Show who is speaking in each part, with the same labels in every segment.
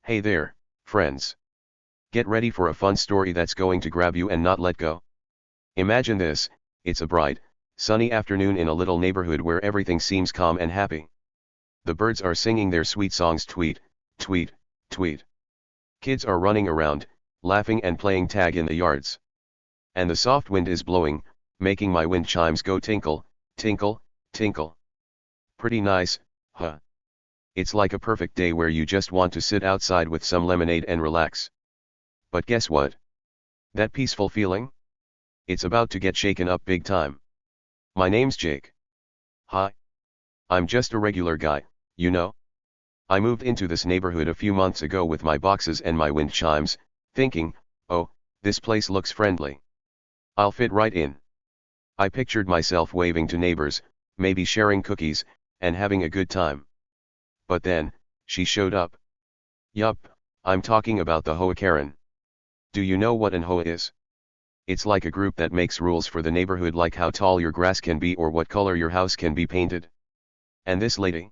Speaker 1: Hey there, friends. Get ready for a fun story that's going to grab you and not let go. Imagine this: it's a bright, sunny afternoon in a little neighborhood where everything seems calm and happy. The birds are singing their sweet songs, tweet, tweet, tweet. Kids are running around, laughing and playing tag in the yards. And the soft wind is blowing, making my wind chimes go tinkle, tinkle, tinkle. Pretty nice, huh? It's like a perfect day where you just want to sit outside with some lemonade and relax. But guess what? That peaceful feeling? It's about to get shaken up big time. My name's Jake. Hi. I'm just a regular guy, you know? I moved into this neighborhood a few months ago with my boxes and my wind chimes, thinking, oh, this place looks friendly. I'll fit right in. I pictured myself waving to neighbors, maybe sharing cookies, and having a good time. But then, she showed up. Yup, I'm talking about the HOA Karen. Do you know what an HOA is? It's like a group that makes rules for the neighborhood, like how tall your grass can be or what color your house can be painted. And this lady?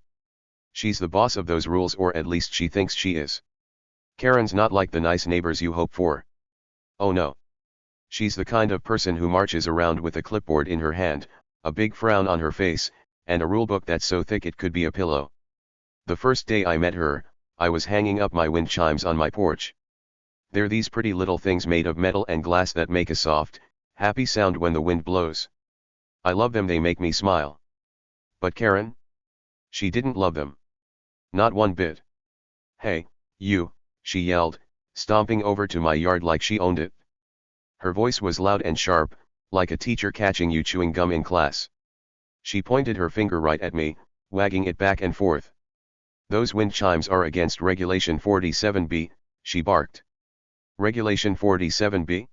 Speaker 1: She's the boss of those rules, or at least she thinks she is. Karen's not like the nice neighbors you hope for. Oh no. She's the kind of person who marches around with a clipboard in her hand, a big frown on her face, and a rulebook that's so thick it could be a pillow. The first day I met her, I was hanging up my wind chimes on my porch. They're these pretty little things made of metal and glass that make a soft, happy sound when the wind blows. I love them, they make me smile. But Karen? She didn't love them. Not one bit. Hey, you, she yelled, stomping over to my yard like she owned it. Her voice was loud and sharp, like a teacher catching you chewing gum in class. She pointed her finger right at me, wagging it back and forth. Those wind chimes are against Regulation 47B, she barked. Regulation 47B?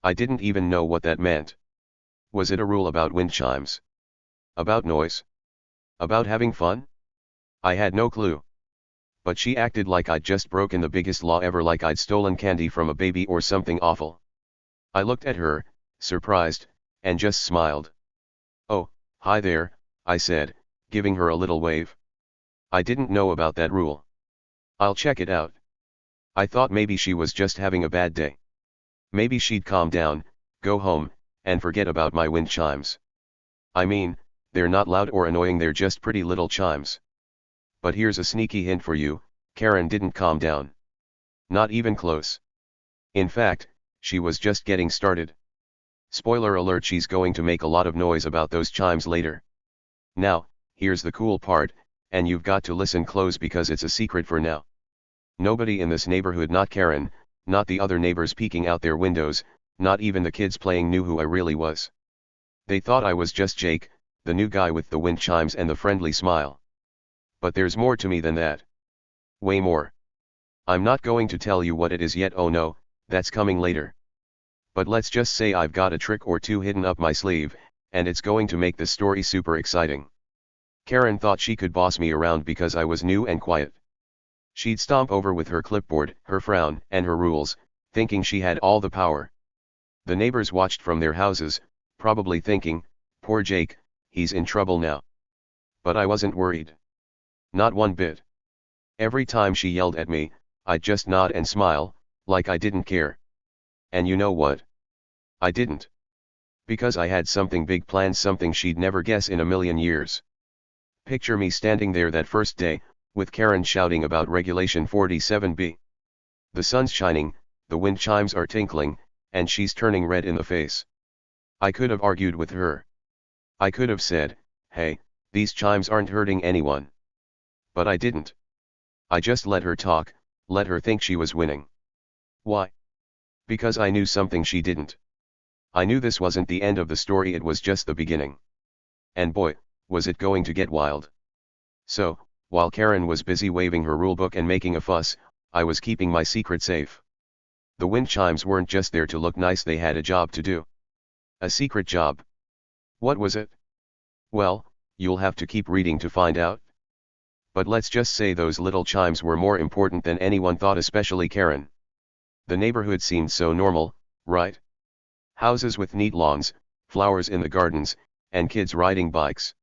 Speaker 1: I didn't even know what that meant. Was it a rule about wind chimes? About noise? About having fun? I had no clue. But she acted like I'd just broken the biggest law ever, like I'd stolen candy from a baby or something awful. I looked at her, surprised, and just smiled. Oh, hi there, I said, giving her a little wave. I didn't know about that rule. I'll check it out. I thought maybe she was just having a bad day. Maybe she'd calm down, go home, and forget about my wind chimes. I mean, they're not loud or annoying, they're just pretty little chimes. But here's a sneaky hint for you: Karen didn't calm down. Not even close. In fact, she was just getting started. Spoiler alert, she's going to make a lot of noise about those chimes later. Now, here's the cool part, and you've got to listen close because it's a secret for now. Nobody in this neighborhood, not Karen, not the other neighbors peeking out their windows, not even the kids playing, knew who I really was. They thought I was just Jake, the new guy with the wind chimes and the friendly smile. But there's more to me than that. Way more. I'm not going to tell you what it is yet, oh no, that's coming later. But let's just say I've got a trick or two hidden up my sleeve, and it's going to make the story super exciting. Karen thought she could boss me around because I was new and quiet. She'd stomp over with her clipboard, her frown, and her rules, thinking she had all the power. The neighbors watched from their houses, probably thinking, poor Jake, he's in trouble now. But I wasn't worried. Not one bit. Every time she yelled at me, I'd just nod and smile, like I didn't care. And you know what? I didn't. Because I had something big planned, something she'd never guess in a million years. Picture me standing there that first day, with Karen shouting about Regulation 47B. The sun's shining, the wind chimes are tinkling, and she's turning red in the face. I could have argued with her. I could have said, hey, these chimes aren't hurting anyone. But I didn't. I just let her talk, let her think she was winning. Why? Because I knew something she didn't. I knew this wasn't the end of the story, it was just the beginning. And boy, was it going to get wild. So, while Karen was busy waving her rulebook and making a fuss, I was keeping my secret safe. The wind chimes weren't just there to look nice, they had a job to do. A secret job. What was it? Well, you'll have to keep reading to find out. But let's just say those little chimes were more important than anyone thought, especially Karen. The neighborhood seemed so normal, right? Houses with neat lawns, flowers in the gardens, and kids riding bikes.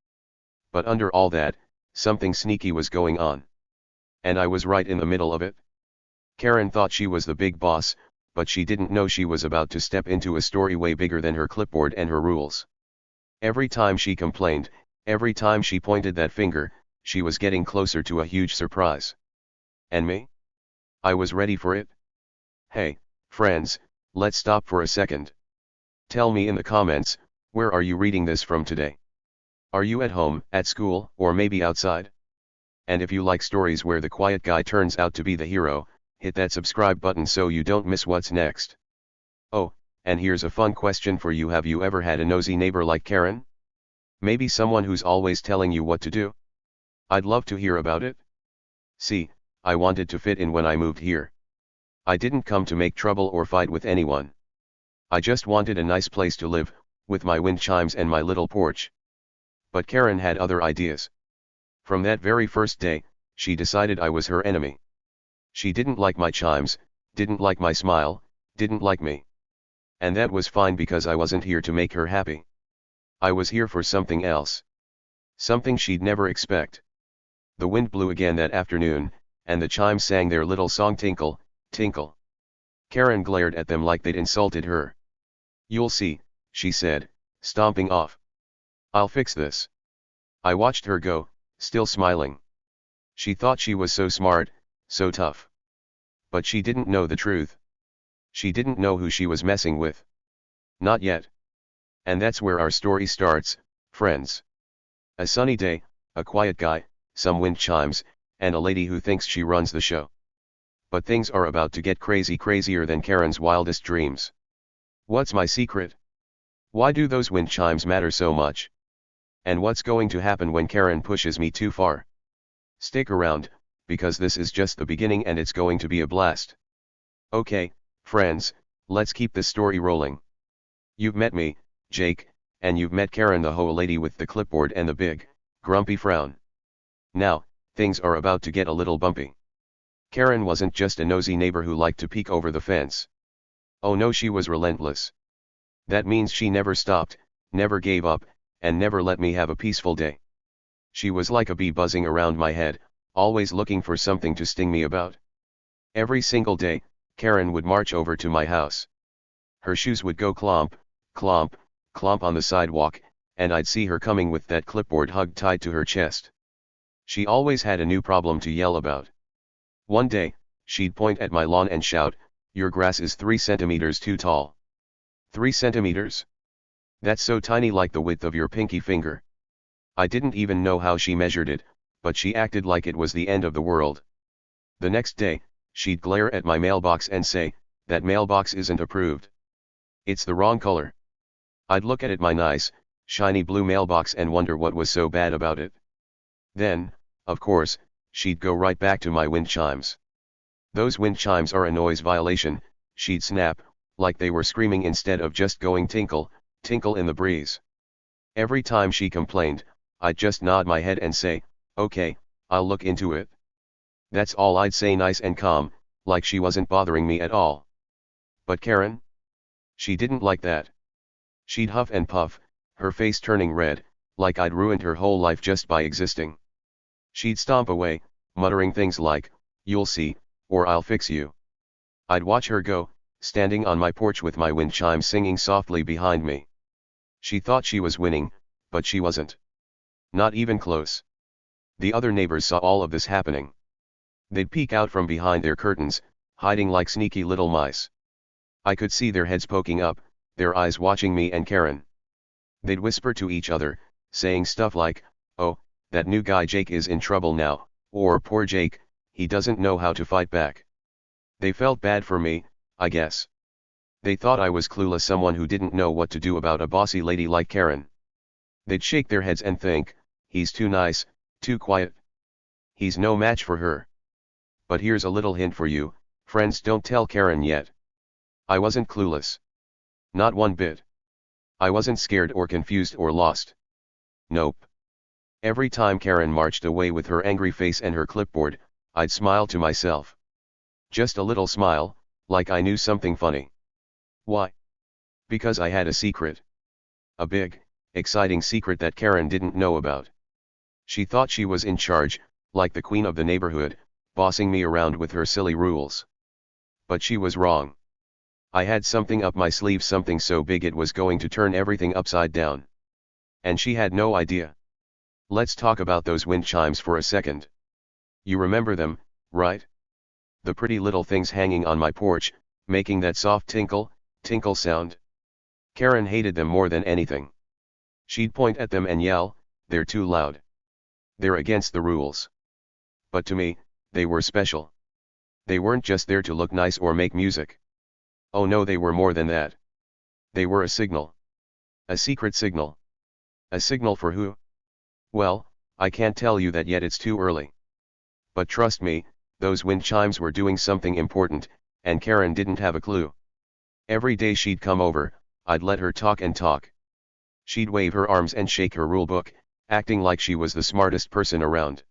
Speaker 1: But under all that, something sneaky was going on. And I was right in the middle of it. Karen thought she was the big boss, but she didn't know she was about to step into a story way bigger than her clipboard and her rules. Every time she complained, every time she pointed that finger, she was getting closer to a huge surprise. And me? I was ready for it. Hey, friends, let's stop for a second. Tell me in the comments, where are you reading this from today? Are you at home, at school, or maybe outside? And if you like stories where the quiet guy turns out to be the hero, hit that subscribe button so you don't miss what's next. Oh, and here's a fun question for you. Have you ever had a nosy neighbor like Karen? Maybe someone who's always telling you what to do? I'd love to hear about it. See, I wanted to fit in when I moved here. I didn't come to make trouble or fight with anyone. I just wanted a nice place to live, with my wind chimes and my little porch. But Karen had other ideas. From that very first day, she decided I was her enemy. She didn't like my chimes, didn't like my smile, didn't like me. And that was fine because I wasn't here to make her happy. I was here for something else. Something she'd never expect. The wind blew again that afternoon, and the chimes sang their little song tinkle, tinkle. Karen glared at them like they'd insulted her. You'll see, she said, stomping off. I'll fix this. I watched her go, still smiling. She thought she was so smart, so tough. But she didn't know the truth. She didn't know who she was messing with. Not yet. And that's where our story starts, friends. A sunny day, a quiet guy, some wind chimes, and a lady who thinks she runs the show. But things are about to get crazy, crazier than Karen's wildest dreams. What's my secret? Why do those wind chimes matter so much? And what's going to happen when Karen pushes me too far? Stick around, because this is just the beginning and it's going to be a blast. Okay, friends, let's keep this story rolling. You've met me, Jake, and you've met Karen, the HOA lady with the clipboard and the big, grumpy frown. Now, things are about to get a little bumpy. Karen wasn't just a nosy neighbor who liked to peek over the fence. Oh no, she was relentless. That means she never stopped, never gave up, and never let me have a peaceful day. She was like a bee buzzing around my head, always looking for something to sting me about. Every single day, Karen would march over to my house. Her shoes would go clomp, clomp, clomp on the sidewalk, and I'd see her coming with that clipboard hugged tight to her chest. She always had a new problem to yell about. One day, she'd point at my lawn and shout, "Your grass is 3 centimeters too tall." 3 centimeters? That's so tiny, like the width of your pinky finger. I didn't even know how she measured it, but she acted like it was the end of the world. The next day, she'd glare at my mailbox and say, "That mailbox isn't approved. It's the wrong color." I'd look at it, my nice, shiny blue mailbox, and wonder what was so bad about it. Then, of course, she'd go right back to my wind chimes. Those wind chimes are a noise violation, she'd snap, like they were screaming instead of just going tinkle, tinkle in the breeze. Every time she complained, I'd just nod my head and say, "Okay, I'll look into it." That's all I'd say, nice and calm, like she wasn't bothering me at all. But Karen? She didn't like that. She'd huff and puff, her face turning red, like I'd ruined her whole life just by existing. She'd stomp away, muttering things like, "You'll see, or I'll fix you." I'd watch her go, standing on my porch with my wind chime singing softly behind me. She thought she was winning, but she wasn't. Not even close. The other neighbors saw all of this happening. They'd peek out from behind their curtains, hiding like sneaky little mice. I could see their heads poking up, their eyes watching me and Karen. They'd whisper to each other, saying stuff like, "Oh, that new guy Jake is in trouble now," or "Poor Jake, he doesn't know how to fight back." They felt bad for me, I guess. They thought I was clueless, someone who didn't know what to do about a bossy lady like Karen. They'd shake their heads and think, "He's too nice, too quiet. He's no match for her." But here's a little hint for you, friends: don't tell Karen yet. I wasn't clueless. Not one bit. I wasn't scared or confused or lost. Nope. Every time Karen marched away with her angry face and her clipboard, I'd smile to myself. Just a little smile, like I knew something funny. Why? Because I had a secret. A big, exciting secret that Karen didn't know about. She thought she was in charge, like the queen of the neighborhood, bossing me around with her silly rules. But she was wrong. I had something up my sleeve, something so big it was going to turn everything upside down. And she had no idea. Let's talk about those wind chimes for a second. You remember them, right? The pretty little things hanging on my porch, making that soft tinkle, tinkle sound. Karen hated them more than anything. She'd point at them and yell, "They're too loud. They're against the rules." But to me, they were special. They weren't just there to look nice or make music. Oh no, they were more than that. They were a signal. A secret signal. A signal for who? Well, I can't tell you that yet, it's too early. But trust me, those wind chimes were doing something important, and Karen didn't have a clue. Every day she'd come over, I'd let her talk and talk. She'd wave her arms and shake her rule book, acting like she was the smartest person around.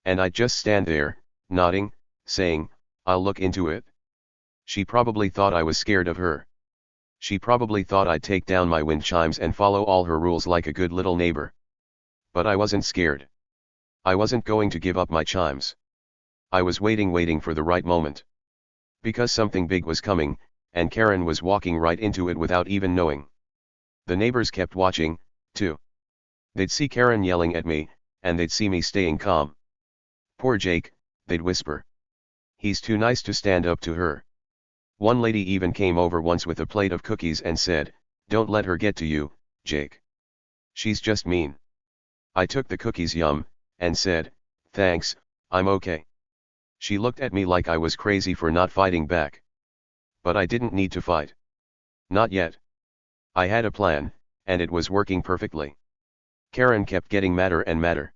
Speaker 1: And I'd just stand there, nodding, saying, "I'll look into it." She probably thought I was scared of her. She probably thought I'd take down my wind chimes and follow all her rules like a good little neighbor. But I wasn't scared. I wasn't going to give up my chimes. I was waiting for the right moment. Because something big was coming, and Karen was walking right into it without even knowing. The neighbors kept watching, too. They'd see Karen yelling at me, and they'd see me staying calm. "Poor Jake," they'd whisper. "He's too nice to stand up to her." One lady even came over once with a plate of cookies and said, "Don't let her get to you, Jake. She's just mean." I took the cookies, and said, "Thanks, I'm okay." She looked at me like I was crazy for not fighting back. But I didn't need to fight. Not yet. I had a plan, and it was working perfectly. Karen kept getting madder and madder.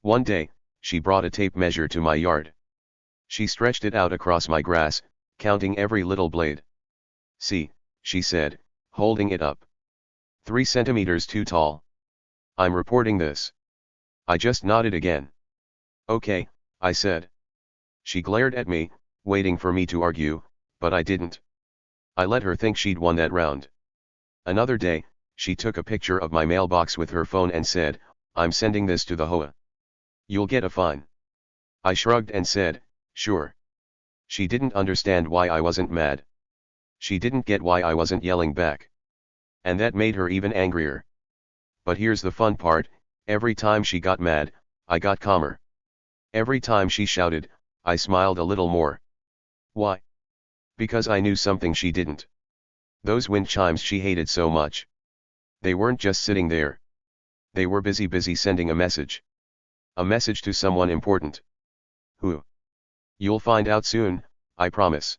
Speaker 1: One day, she brought a tape measure to my yard. She stretched it out across my grass, counting every little blade. "See," she said, holding it up. 3 centimeters too tall. "I'm reporting this." I just nodded again. "Okay," I said. She glared at me, waiting for me to argue, but I didn't. I let her think she'd won that round. Another day, she took a picture of my mailbox with her phone and said, "I'm sending this to the HOA. You'll get a fine." I shrugged and said, "Sure." She didn't understand why I wasn't mad. She didn't get why I wasn't yelling back. And that made her even angrier. But here's the fun part, every time she got mad, I got calmer. Every time she shouted, I smiled a little more. Why? Because I knew something she didn't. Those wind chimes she hated so much. They weren't just sitting there. They were busy sending a message. A message to someone important. Who? You'll find out soon, I promise.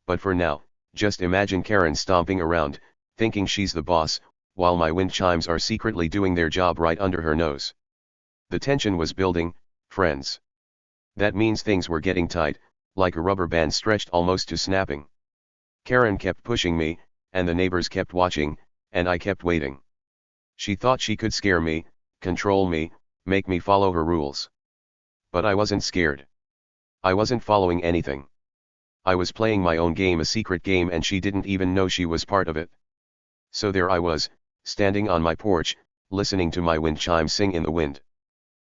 Speaker 1: But for now, just imagine Karen stomping around, thinking she's the boss, while my wind chimes are secretly doing their job right under her nose. The tension was building, friends. That means things were getting tight, like a rubber band stretched almost to snapping. Karen kept pushing me, and the neighbors kept watching, and I kept waiting. She thought she could scare me, control me, make me follow her rules. But I wasn't scared. I wasn't following anything. I was playing my own game, a secret game, and she didn't even know she was part of it. So there I was, standing on my porch, listening to my wind chime sing in the wind.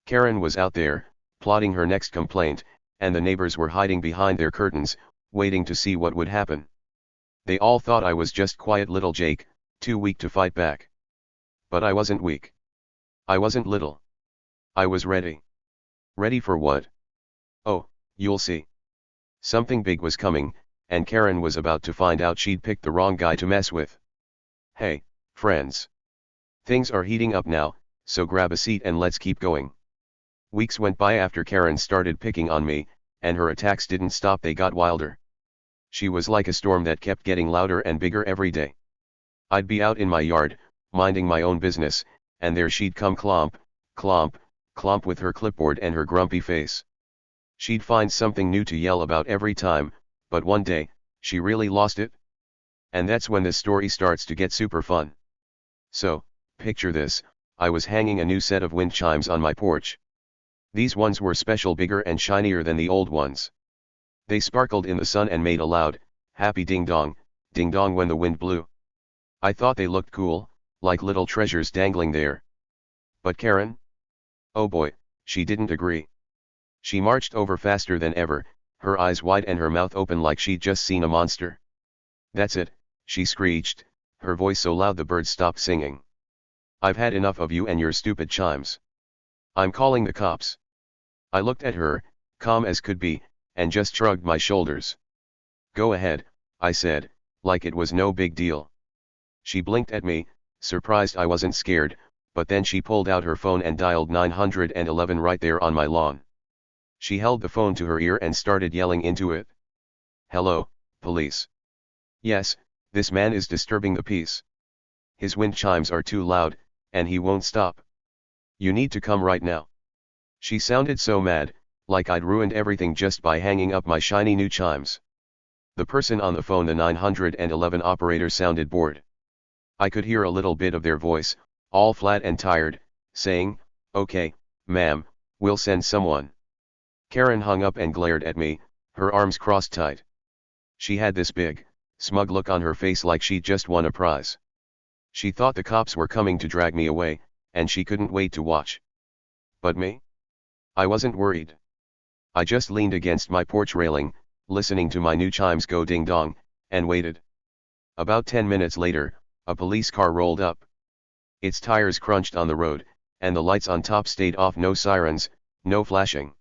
Speaker 1: Karen was out there, plotting her next complaint, and the neighbors were hiding behind their curtains, waiting to see what would happen. They all thought I was just quiet little Jake, too weak to fight back. But I wasn't weak. I wasn't little. I was ready. Ready for what? Oh, you'll see. Something big was coming, and Karen was about to find out she'd picked the wrong guy to mess with. Hey, friends. Things are heating up now, so grab a seat and let's keep going. Weeks went by after Karen started picking on me, and her attacks didn't stop, they got wilder. She was like a storm that kept getting louder and bigger every day. I'd be out in my yard, minding my own business, and there she'd come clomp, clomp, clomp with her clipboard and her grumpy face. She'd find something new to yell about every time, but one day, she really lost it. And that's when this story starts to get super fun. So, picture this, I was hanging a new set of wind chimes on my porch. These ones were special, bigger and shinier than the old ones. They sparkled in the sun and made a loud, happy ding dong when the wind blew. I thought they looked cool, like little treasures dangling there. But Karen? Oh boy, she didn't agree. She marched over faster than ever, her eyes wide and her mouth open like she'd just seen a monster. "That's it," she screeched, her voice so loud the birds stopped singing. "I've had enough of you and your stupid chimes. I'm calling the cops." I looked at her, calm as could be, and just shrugged my shoulders. "Go ahead," I said, like it was no big deal. She blinked at me, surprised I wasn't scared, but then she pulled out her phone and dialed 911 right there on my lawn. She held the phone to her ear and started yelling into it. "Hello, police. Yes, this man is disturbing the peace. His wind chimes are too loud, and he won't stop. You need to come right now." She sounded so mad, like I'd ruined everything just by hanging up my shiny new chimes. The person on the phone, the 911 operator, sounded bored. I could hear a little bit of their voice, all flat and tired, saying, "Okay, ma'am, we'll send someone." Karen hung up and glared at me, her arms crossed tight. She had this big, smug look on her face like she'd just won a prize. She thought the cops were coming to drag me away, and she couldn't wait to watch. But me? I wasn't worried. I just leaned against my porch railing, listening to my new chimes go ding-dong, and waited. About 10 minutes later, a police car rolled up. Its tires crunched on the road, and the lights on top stayed off. No sirens, no flashing.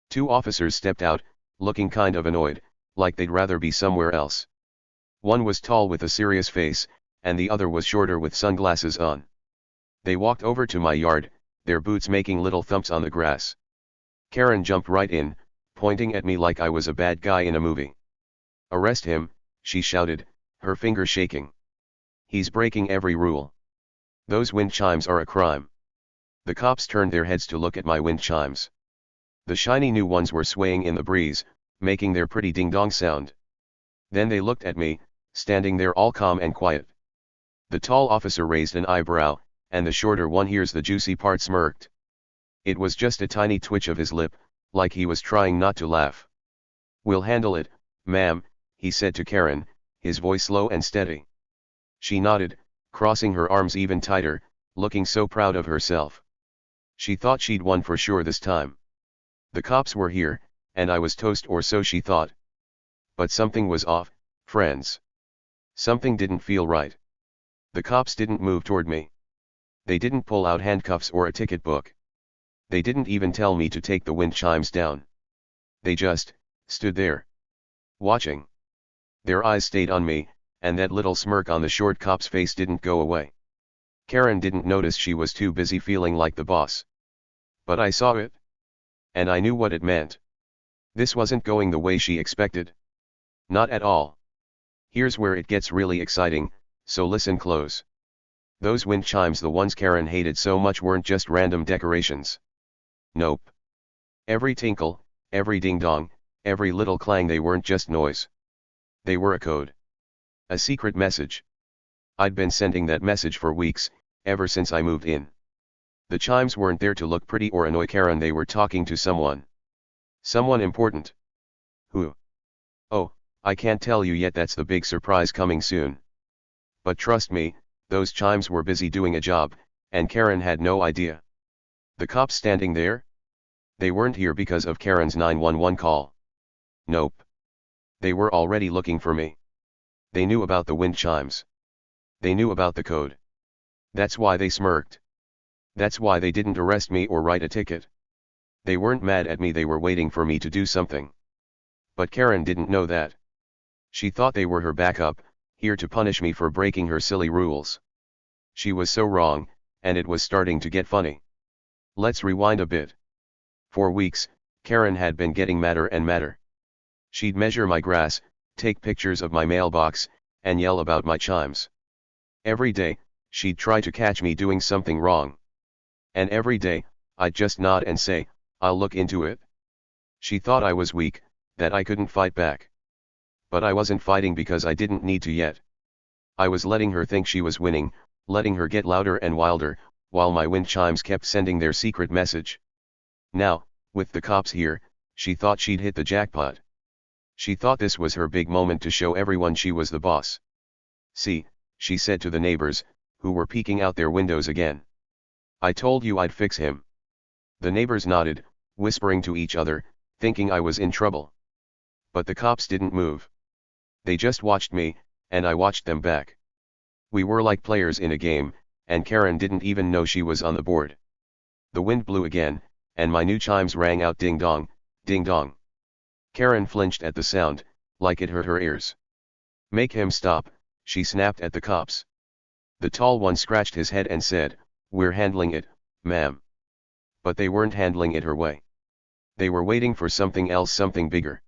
Speaker 1: 2 officers stepped out, looking kind of annoyed, like they'd rather be somewhere else. One was tall with a serious face, and the other was shorter with sunglasses on. They walked over to my yard, their boots making little thumps on the grass. Karen jumped right in, pointing at me like I was a bad guy in a movie. "Arrest him," she shouted, her finger shaking. "He's breaking every rule. Those wind chimes are a crime." The cops turned their heads to look at my wind chimes. The shiny new ones were swaying in the breeze, making their pretty ding-dong sound. Then they looked at me, standing there all calm and quiet. The tall officer raised an eyebrow, and the shorter one, here's the juicy part, smirked. It was just a tiny twitch of his lip, like he was trying not to laugh. "We'll handle it, ma'am," he said to Karen, his voice low and steady. She nodded, crossing her arms even tighter, looking so proud of herself. She thought she'd won for sure this time. The cops were here, and I was toast, or so she thought. But something was off, friends. Something didn't feel right. The cops didn't move toward me. They didn't pull out handcuffs or a ticket book. They didn't even tell me to take the wind chimes down. They just stood there, watching. Their eyes stayed on me, and that little smirk on the short cop's face didn't go away. Karen didn't notice, she was too busy feeling like the boss. But I saw it. And I knew what it meant. This wasn't going the way she expected. Not at all. Here's where it gets really exciting, so listen close. Those wind chimes, the ones Karen hated so much, weren't just random decorations. Nope. Every tinkle, every ding-dong, every little clang, they weren't just noise. They were a code. A secret message. I'd been sending that message for weeks, ever since I moved in. The chimes weren't there to look pretty or annoy Karen, they were talking to someone. Someone important. Who? Oh, I can't tell you yet, that's the big surprise coming soon. But trust me, those chimes were busy doing a job, and Karen had no idea. The cops standing there? They weren't here because of Karen's 911 call. Nope. They were already looking for me. They knew about the wind chimes. They knew about the code. That's why they smirked. That's why they didn't arrest me or write a ticket. They weren't mad at me, they were waiting for me to do something. But Karen didn't know that. She thought they were her backup, here to punish me for breaking her silly rules. She was so wrong, and it was starting to get funny. Let's rewind a bit. For weeks, Karen had been getting madder and madder. She'd measure my grass, take pictures of my mailbox, and yell about my chimes. Every day, she'd try to catch me doing something wrong. And every day, I'd just nod and say, "I'll look into it." She thought I was weak, that I couldn't fight back. But I wasn't fighting because I didn't need to yet. I was letting her think she was winning, letting her get louder and wilder, while my wind chimes kept sending their secret message. Now, with the cops here, she thought she'd hit the jackpot. She thought this was her big moment to show everyone she was the boss. "See," she said to the neighbors, who were peeking out their windows again. "I told you I'd fix him." The neighbors nodded, whispering to each other, thinking I was in trouble. But the cops didn't move. They just watched me, and I watched them back. We were like players in a game, and Karen didn't even know she was on the board. The wind blew again, and my new chimes rang out ding dong, ding dong. Karen flinched at the sound, like it hurt her ears. Make him stop, she snapped at the cops. The tall one scratched his head and said, we're handling it, ma'am. But they weren't handling it her way. They were waiting for something else, something bigger.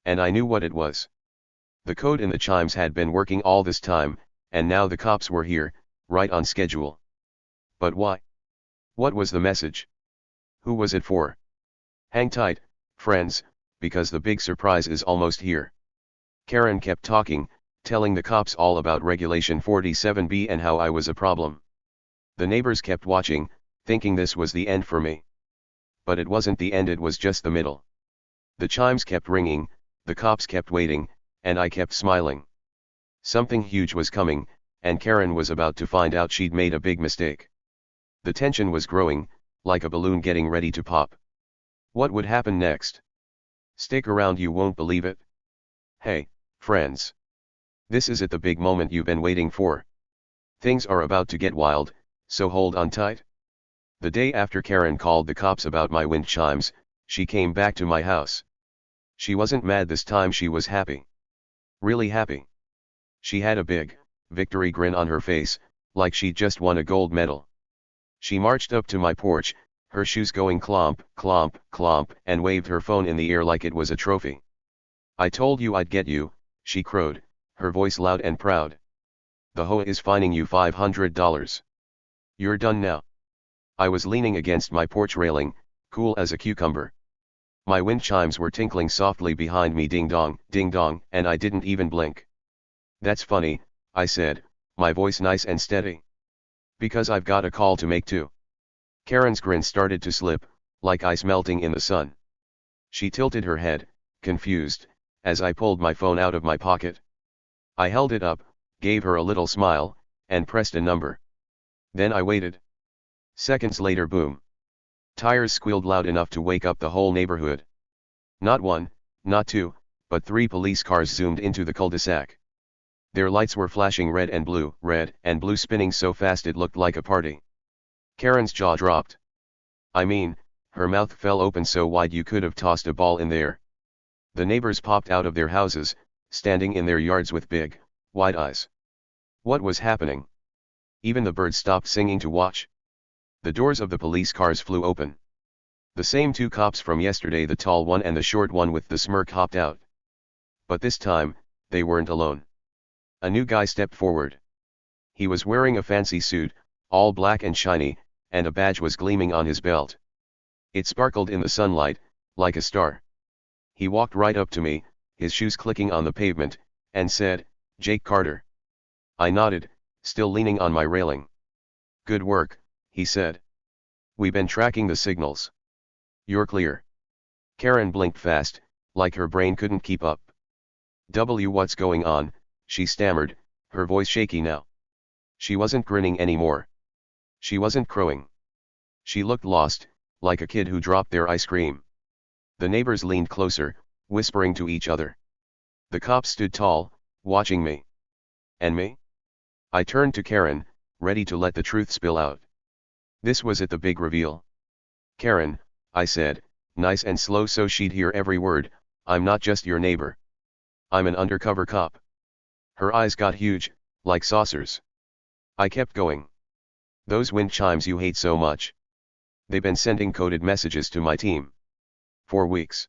Speaker 1: And I knew what it was. The code in the chimes had been working all this time, and now the cops were here, right on schedule. But why? What was the message? Who was it for? Hang tight, friends, because the big surprise is almost here. Karen kept talking, telling the cops all about Regulation 47B and how I was a problem. The neighbors kept watching, thinking this was the end for me. But it wasn't the end, it was just the middle. The chimes kept ringing, the cops kept waiting, and I kept smiling. Something huge was coming, and Karen was about to find out she'd made a big mistake. The tension was growing, like a balloon getting ready to pop. What would happen next? Stick around, you won't believe it. Hey, friends. This is it, the big moment you've been waiting for. Things are about to get wild, so hold on tight. The day after Karen called the cops about my wind chimes, she came back to my house. She wasn't mad this time, she was happy. Really happy. She had a big, victory grin on her face, like she'd just won a gold medal. She marched up to my porch, her shoes going clomp, clomp, clomp, and waved her phone in the air like it was a trophy. I told you I'd get you, she crowed, her voice loud and proud. The HOA is fining you $500. You're done now. I was leaning against my porch railing, cool as a cucumber. My wind chimes were tinkling softly behind me, ding dong, and I didn't even blink. That's funny, I said, my voice nice and steady. Because I've got a call to make too. Karen's grin started to slip, like ice melting in the sun. She tilted her head, confused, as I pulled my phone out of my pocket. I held it up, gave her a little smile, and pressed a number. Then I waited. Seconds later, boom. Tires squealed loud enough to wake up the whole neighborhood. Not one, not two, but 3 police cars zoomed into the cul-de-sac. Their lights were flashing red and blue, spinning so fast it looked like a party. Karen's jaw dropped. I mean, her mouth fell open so wide you could have tossed a ball in there. The neighbors popped out of their houses, standing in their yards with big, wide eyes. What was happening? Even the birds stopped singing to watch. The doors of the police cars flew open. The same 2 cops from yesterday, the tall one and the short one with the smirk, hopped out. But this time, they weren't alone. A new guy stepped forward. He was wearing a fancy suit, all black and shiny, and a badge was gleaming on his belt. It sparkled in the sunlight, like a star. He walked right up to me, his shoes clicking on the pavement, and said, "Jake Carter." I nodded, still leaning on my railing. "Good work," he said. "We've been tracking the signals. You're clear." Karen blinked fast, like her brain couldn't keep up. What's going on?" she stammered, her voice shaky now. She wasn't grinning anymore. She wasn't crowing. She looked lost, like a kid who dropped their ice cream. The neighbors leaned closer, whispering to each other. The cops stood tall, watching me. And me? I turned to Karen, ready to let the truth spill out. This was it, the big reveal. "Karen," I said, nice and slow so she'd hear every word, "I'm not just your neighbor. I'm an undercover cop." Her eyes got huge, like saucers. I kept going. "Those wind chimes you hate so much. They've been sending coded messages to my team. For weeks.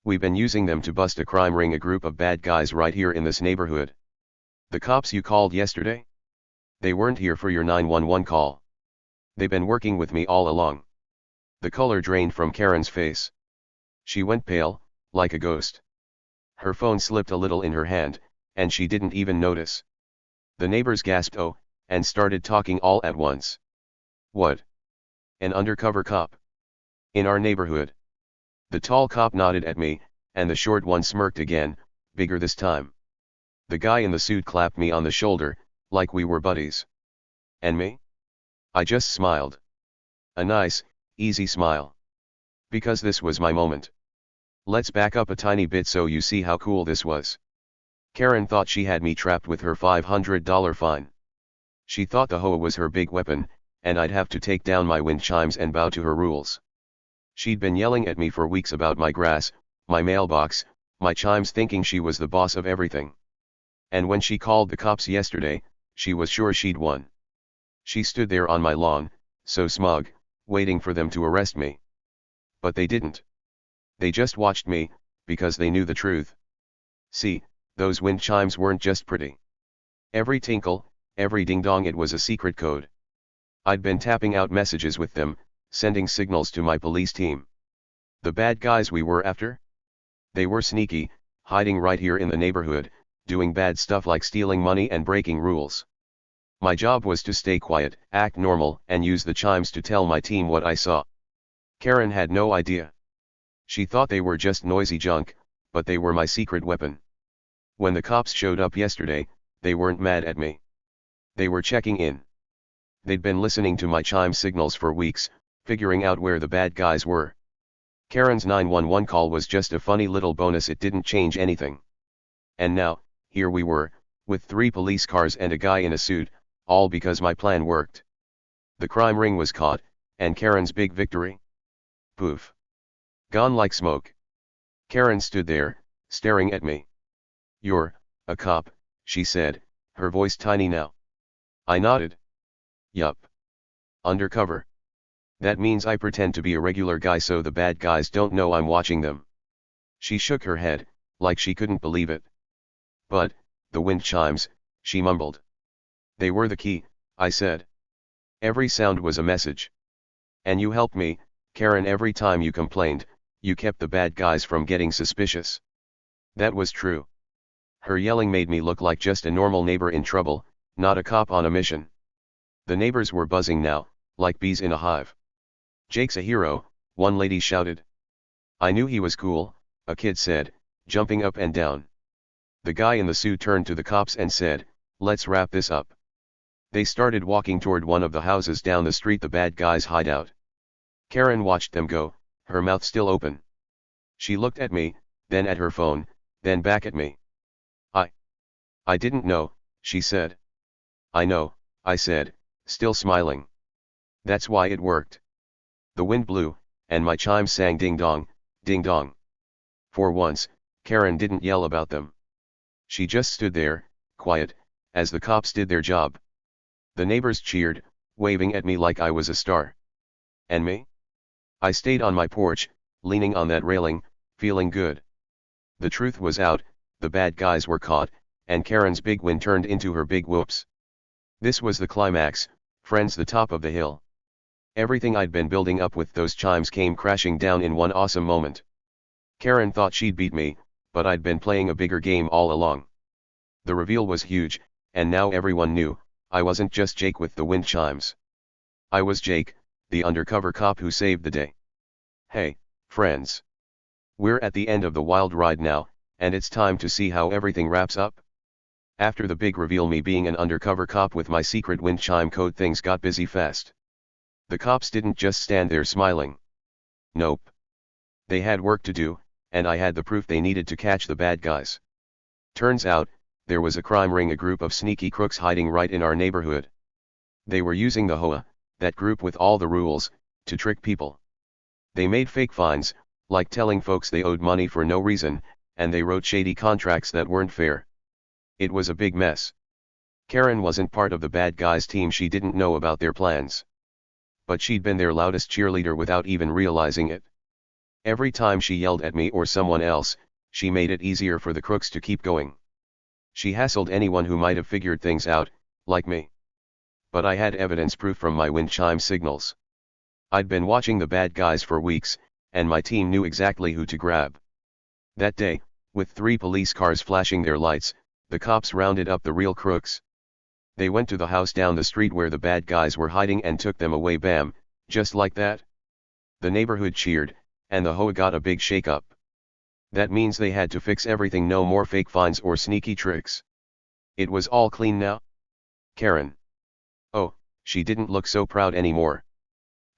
Speaker 1: We've been using them to bust a crime ring, a group of bad guys right here in this neighborhood. The cops you called yesterday? They weren't here for your 911 call. They've been working with me all along." The color drained from Karen's face. She went pale, like a ghost. Her phone slipped a little in her hand, and she didn't even notice. The neighbors gasped, "Oh," and started talking all at once. "What? An undercover cop? In our neighborhood?" The tall cop nodded at me, and the short one smirked again, bigger this time. The guy in the suit clapped me on the shoulder, like we were buddies. And me? I just smiled. A nice, easy smile. Because this was my moment. Let's back up a tiny bit so you see how cool this was. Karen thought she had me trapped with her $500 fine. She thought the HOA was her big weapon, and I'd have to take down my wind chimes and bow to her rules. She'd been yelling at me for weeks about my grass, my mailbox, my chimes, thinking she was the boss of everything. And when she called the cops yesterday, she was sure she'd won. She stood there on my lawn, so smug, waiting for them to arrest me. But they didn't. They just watched me, because they knew the truth. See, those wind chimes weren't just pretty. Every tinkle, every ding-dong, it was a secret code. I'd been tapping out messages with them, sending signals to my police team. The bad guys we were after? They were sneaky, hiding right here in the neighborhood, doing bad stuff like stealing money and breaking rules. My job was to stay quiet, act normal, and use the chimes to tell my team what I saw. Karen had no idea. She thought they were just noisy junk, but they were my secret weapon. When the cops showed up yesterday, they weren't mad at me. They were checking in. They'd been listening to my chime signals for weeks, figuring out where the bad guys were. Karen's 911 call was just a funny little bonus, it didn't change anything. And now, here we were, with 3 police cars and a guy in a suit, all because my plan worked. The crime ring was caught, and Karen's big victory? Poof. Gone like smoke. Karen stood there, staring at me. "You're a cop," she said, her voice tiny now. I nodded. "Yup. Undercover. That means I pretend to be a regular guy so the bad guys don't know I'm watching them." She shook her head, like she couldn't believe it. "But, the wind chimes," she mumbled. "They were the key," I said. "Every sound was a message. And you helped me, Karen, every time you complained, you kept the bad guys from getting suspicious." That was true. Her yelling made me look like just a normal neighbor in trouble, not a cop on a mission. The neighbors were buzzing now, like bees in a hive. "Jake's a hero," one lady shouted. "I knew he was cool," a kid said, jumping up and down. The guy in the suit turned to the cops and said, "Let's wrap this up." They started walking toward one of the houses down the street, the bad guys' hideout. Karen watched them go, her mouth still open. She looked at me, then at her phone, then back at me. I didn't know," she said. "I know," I said, still smiling. "That's why it worked." The wind blew, and my chimes sang ding dong, ding dong. For once, Karen didn't yell about them. She just stood there, quiet, as the cops did their job. The neighbors cheered, waving at me like I was a star. And me? I stayed on my porch, leaning on that railing, feeling good. The truth was out, the bad guys were caught, and Karen's big win turned into her big whoops. This was the climax, friends, the top of the hill. Everything I'd been building up with those chimes came crashing down in one awesome moment. Karen thought she'd beat me, but I'd been playing a bigger game all along. The reveal was huge, and now everyone knew, I wasn't just Jake with the wind chimes. I was Jake, the undercover cop who saved the day. Hey, friends. We're at the end of the wild ride now, and it's time to see how everything wraps up. After the big reveal, me being an undercover cop with my secret wind chime code, things got busy fast. The cops didn't just stand there smiling. Nope. They had work to do, and I had the proof they needed to catch the bad guys. Turns out, there was a crime ring, a group of sneaky crooks hiding right in our neighborhood. They were using the HOA, that group with all the rules, to trick people. They made fake fines, like telling folks they owed money for no reason, and they wrote shady contracts that weren't fair. It was a big mess. Karen wasn't part of the bad guys' team, she didn't know about their plans. But she'd been their loudest cheerleader without even realizing it. Every time she yelled at me or someone else, she made it easier for the crooks to keep going. She hassled anyone who might have figured things out, like me. But I had evidence, proof from my wind chime signals. I'd been watching the bad guys for weeks, and my team knew exactly who to grab. That day, with 3 police cars flashing their lights, the cops rounded up the real crooks. They went to the house down the street where the bad guys were hiding and took them away, bam, just like that. The neighborhood cheered, and the HOA got a big shake-up. That means they had to fix everything, no more fake fines or sneaky tricks. It was all clean now. Karen. Oh, she didn't look so proud anymore.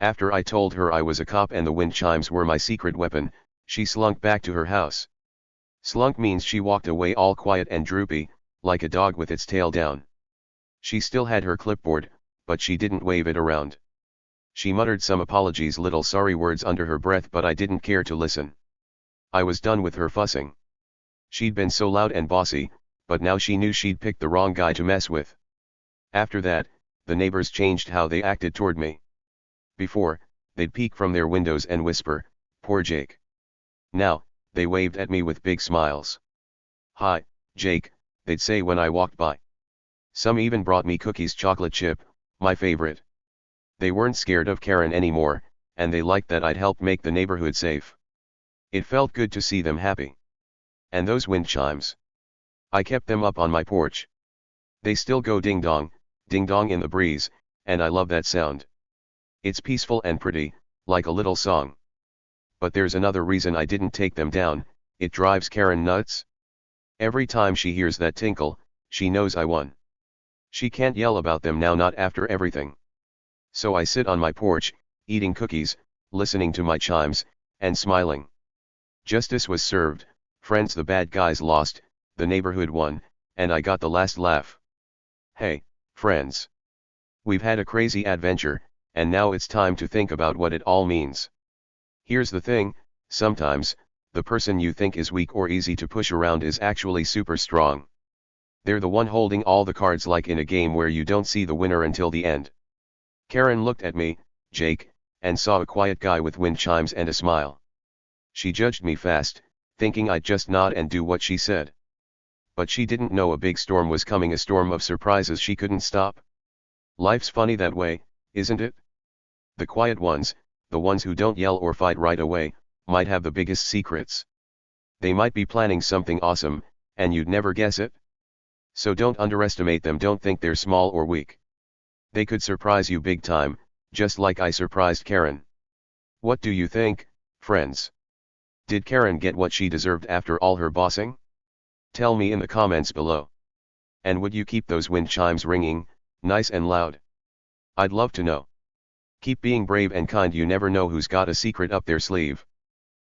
Speaker 1: After I told her I was a cop and the wind chimes were my secret weapon, She slunk back to her house. Slunk means she walked away all quiet and droopy, like a dog with its tail down. She still had her clipboard, but she didn't wave it around. She muttered some apologies, little sorry words under her breath, but I didn't care to listen. I was done with her fussing. She'd been so loud and bossy, but now she knew she'd picked the wrong guy to mess with. After that, the neighbors changed how they acted toward me. Before, they'd peek from their windows and whisper, "Poor Jake." Now, they waved at me with big smiles. "Hi, Jake," they'd say when I walked by. Some even brought me cookies, chocolate chip, my favorite. They weren't scared of Karen anymore, and they liked that I'd helped make the neighborhood safe. It felt good to see them happy. And those wind chimes. I kept them up on my porch. They still go ding dong in the breeze, and I love that sound. It's peaceful and pretty, like a little song. But there's another reason I didn't take them down. It drives Karen nuts. Every time she hears that tinkle, she knows I won. She can't yell about them now, not after everything. So I sit on my porch, eating cookies, listening to my chimes, and smiling. Justice was served, friends. The bad guys lost, the neighborhood won, and I got the last laugh. Hey, friends. We've had a crazy adventure, and now it's time to think about what it all means. Here's the thing, sometimes, the person you think is weak or easy to push around is actually super strong. They're the one holding all the cards, like in a game where you don't see the winner until the end. Karen looked at me, Jake, and saw a quiet guy with wind chimes and a smile. She judged me fast, thinking I'd just nod and do what she said. But she didn't know a big storm was coming, a storm of surprises she couldn't stop. Life's funny that way, isn't it? The quiet ones, the ones who don't yell or fight right away, might have the biggest secrets. They might be planning something awesome, and you'd never guess it. So don't underestimate them. Don't think they're small or weak. They could surprise you big time, just like I surprised Karen. What do you think, friends? Did Karen get what she deserved after all her bossing? Tell me in the comments below. And would you keep those wind chimes ringing, nice and loud? I'd love to know. Keep being brave and kind. You never know who's got a secret up their sleeve.